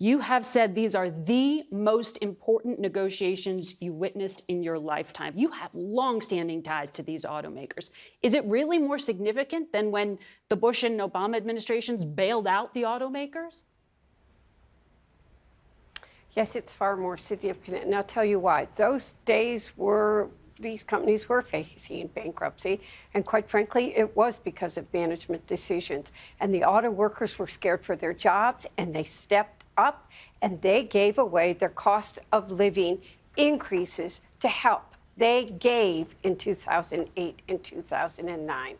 You have said these are the most important negotiations you witnessed in your lifetime. You have long-standing ties to these automakers. Is it really more significant than when the Bush and Obama administrations bailed out the automakers? Yes, it's far more significant, and I'll tell you why. Those days were, these companies were facing bankruptcy, and quite frankly, it was because of management decisions. And the auto workers were scared for their jobs, and they stepped up, and they gave away their cost of living increases to help. They gave in 2008 and 2009.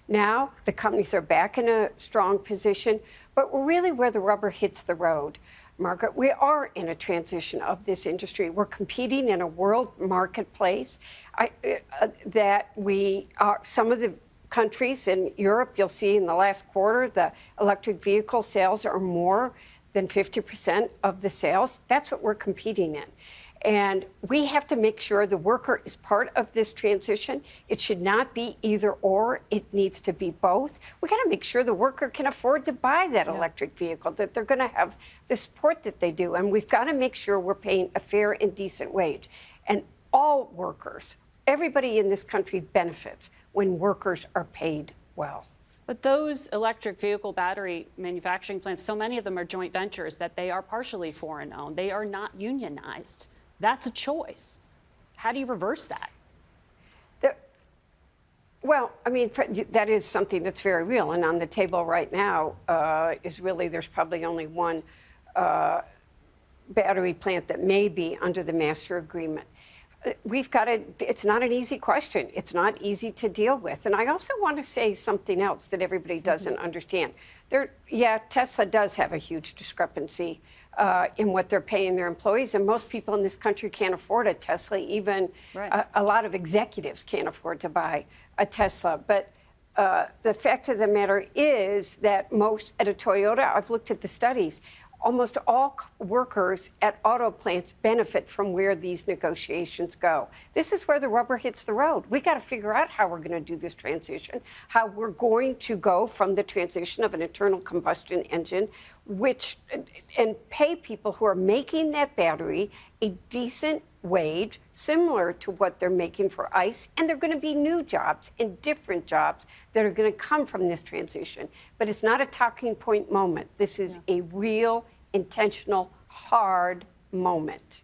Now, the companies are back in a strong position, but we're really where the rubber hits the road. Margaret, we are in a transition of this industry. We're competing in a world marketplace that we are. Some of the countries in Europe, you'll see in the last quarter, the electric vehicle sales are more than 50% of the sales. That's what we're competing in. And we have to make sure the worker is part of this transition. It should not be either or. It needs to be both. We got to make sure the worker can afford to buy that electric vehicle, that they're going to have the support that they do. And we've got to make sure we're paying a fair and decent wage. And all workers, everybody in this country benefits when workers are paid well. But those electric vehicle battery manufacturing plants, so many of them are joint ventures that they are partially foreign owned. They are not unionized. That's a choice. How do you reverse that? Well, I mean, that is something that's very real. And on the table right now is really, there's probably only one battery plant that may be under the master agreement. We've got to, it's not an easy question. It's not easy to deal with. And I also want to say something else that everybody doesn't understand. Tesla does have a huge discrepancy in what they're paying their employees. And most people in this country can't afford a Tesla. Even a lot of executives can't afford to buy a Tesla. But the fact of the matter is that most at a Toyota, I've looked at the studies, almost all workers at auto plants benefit from where these negotiations go. This is where the rubber hits the road. We got to figure out how we're going to do this transition, how we're going to go from the transition of an internal combustion engine, and pay people who are making that battery a decent wage, similar to what they're making for ICE. And there are going to be new jobs and different jobs that are going to come from this transition. But it's not a talking point moment. This is a real, intentional, hard moment.